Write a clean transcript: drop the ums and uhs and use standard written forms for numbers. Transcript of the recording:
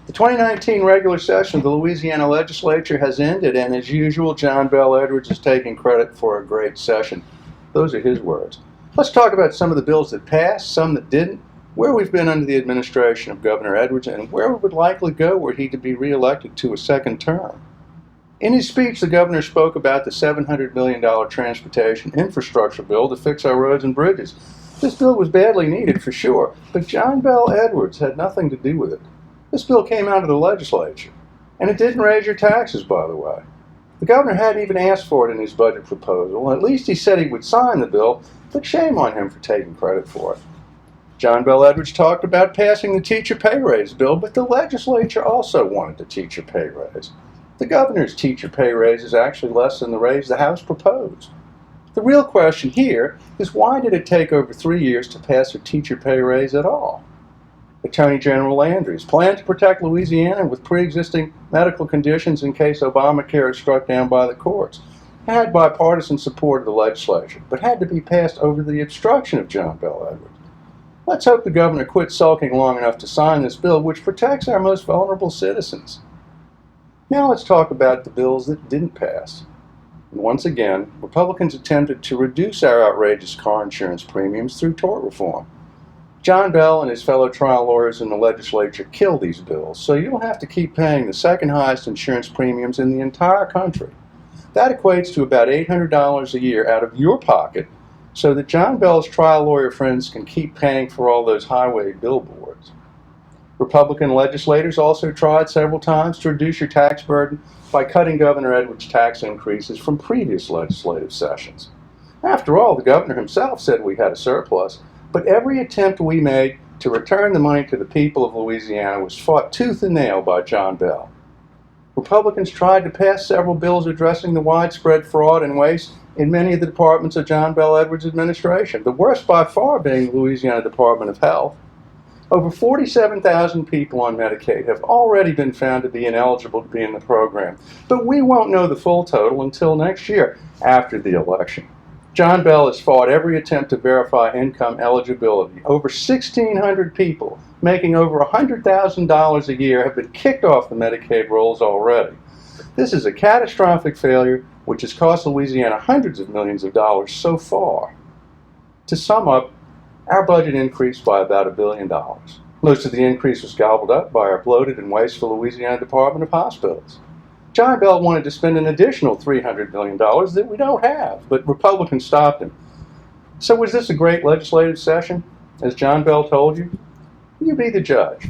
The 2019 regular session of the Louisiana Legislature has ended, and as usual, John Bel Edwards is taking credit for a great session. Those are his words. Let's talk about some of the bills that passed, some that didn't, where we've been under the administration of Governor Edwards, and where we would likely go were he to be reelected to a second term. In his speech, the governor spoke about the $700 million transportation infrastructure bill to fix our roads and bridges. This bill was badly needed for sure, but John Bel Edwards had nothing to do with it. This bill came out of the legislature, and it didn't raise your taxes, by the way. The governor hadn't even asked for it in his budget proposal. At least he said he would sign the bill, but shame on him for taking credit for it. John Bel Edwards talked about passing the teacher pay raise bill, but the legislature also wanted the teacher pay raise. The governor's teacher pay raise is actually less than the raise the House proposed. The real question here is, why did it take over 3 years to pass a teacher pay raise at all? Attorney General Landry's plan to protect Louisiana with pre-existing medical conditions in case Obamacare is struck down by the courts had bipartisan support of the legislature, but had to be passed over the obstruction of John Bel Edwards. Let's hope the governor quits sulking long enough to sign this bill, which protects our most vulnerable citizens. Now let's talk about the bills that didn't pass. And once again, Republicans attempted to reduce our outrageous car insurance premiums through tort reform. John Bel and his fellow trial lawyers in the legislature killed these bills, so you don't have to keep paying the second highest insurance premiums in the entire country. That equates to about $800 a year out of your pocket, so that John Bel's trial lawyer friends can keep paying for all those highway billboards. Republican legislators also tried several times to reduce your tax burden by cutting Governor Edwards' tax increases from previous legislative sessions. After all, the governor himself said we had a surplus, but every attempt we made to return the money to the people of Louisiana was fought tooth and nail by John Bel. Republicans tried to pass several bills addressing the widespread fraud and waste in many of the departments of John Bel Edwards' administration, the worst by far being the Louisiana Department of Health. Over 47,000 people on Medicaid have already been found to be ineligible to be in the program, but we won't know the full total until next year, after the election. John Bel has fought every attempt to verify income eligibility. Over 1,600 people making over $100,000 a year have been kicked off the Medicaid rolls already. This is a catastrophic failure which has cost Louisiana hundreds of millions of dollars so far. To sum up, our budget increased by about $1 billion. Most of the increase was gobbled up by our bloated and wasteful Louisiana Department of Hospitals. John Bel wanted to spend an additional $300 million that we don't have, but Republicans stopped him. So was this a great legislative session? As John Bel told you? You be the judge.